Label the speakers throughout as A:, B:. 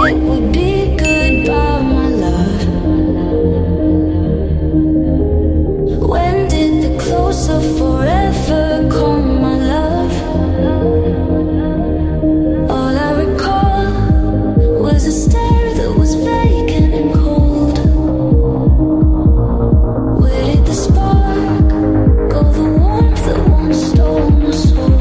A: it would be goodbye, my love. When did the close of forever come, my love? All I recall was a stare that was vacant and cold. Where did the spark go, the warmth that once stole my soul?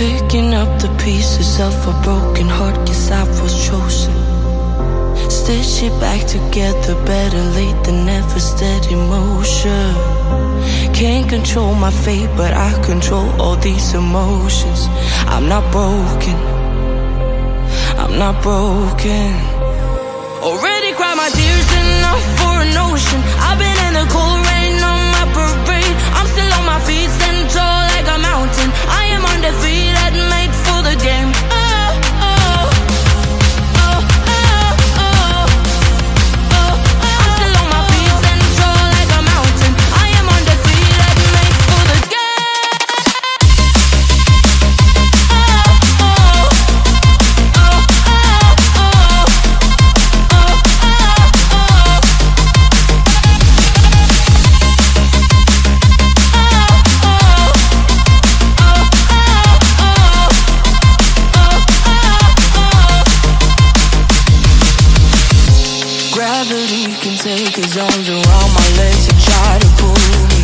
B: Picking up the pieces of a broken heart, guess I was chosen. Stitch it back together, better late than never, steady motion. Can't control my fate, but I control all these emotions. I'm not broken, I'm not broken. Already cried my tears enough for an ocean. I've been in the cold rain on my parade. I'm still on my feet, stand tall like a mountain. I am undefeated, made for the game. Take his arms around my legs and try to pull me.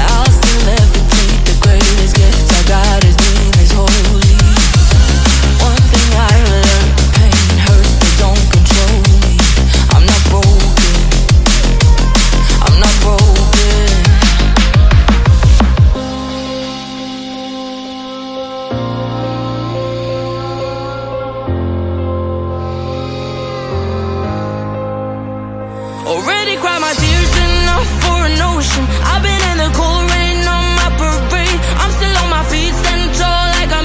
B: I'll still levitate. The greatest gift I got, his name is holy. One thing I learned, pain hurts but don't control me. I'm not broken, I'm not broken. Already cried my tears enough for an ocean. I've been in the cold rain on my parade. I'm still on my feet, stand tall like a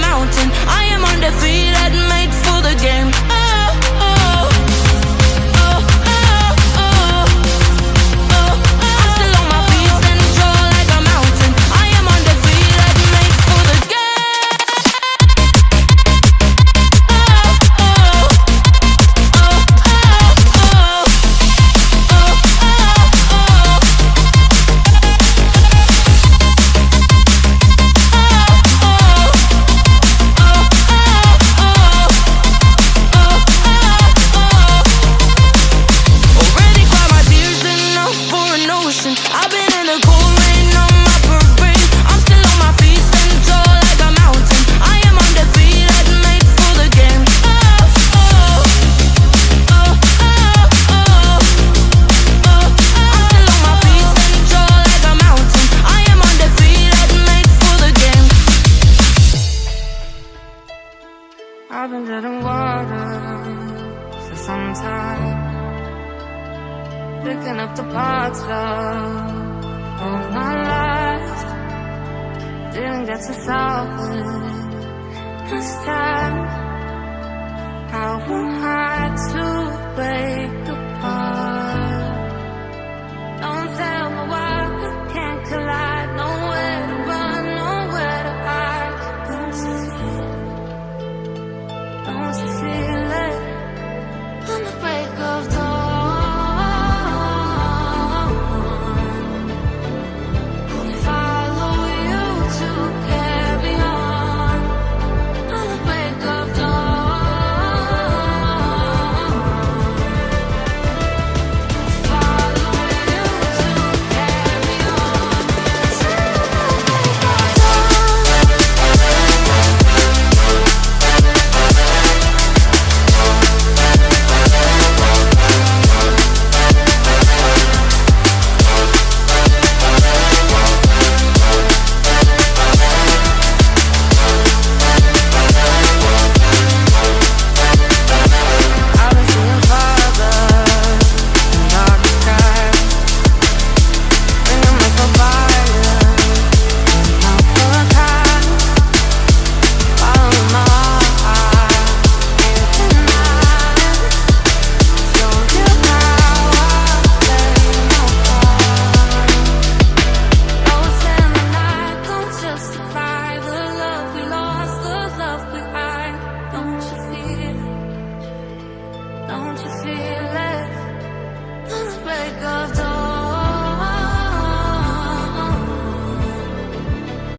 A: I've been dead in water for some time, picking up the parts of all my life. Didn't get to solve it this time. I won't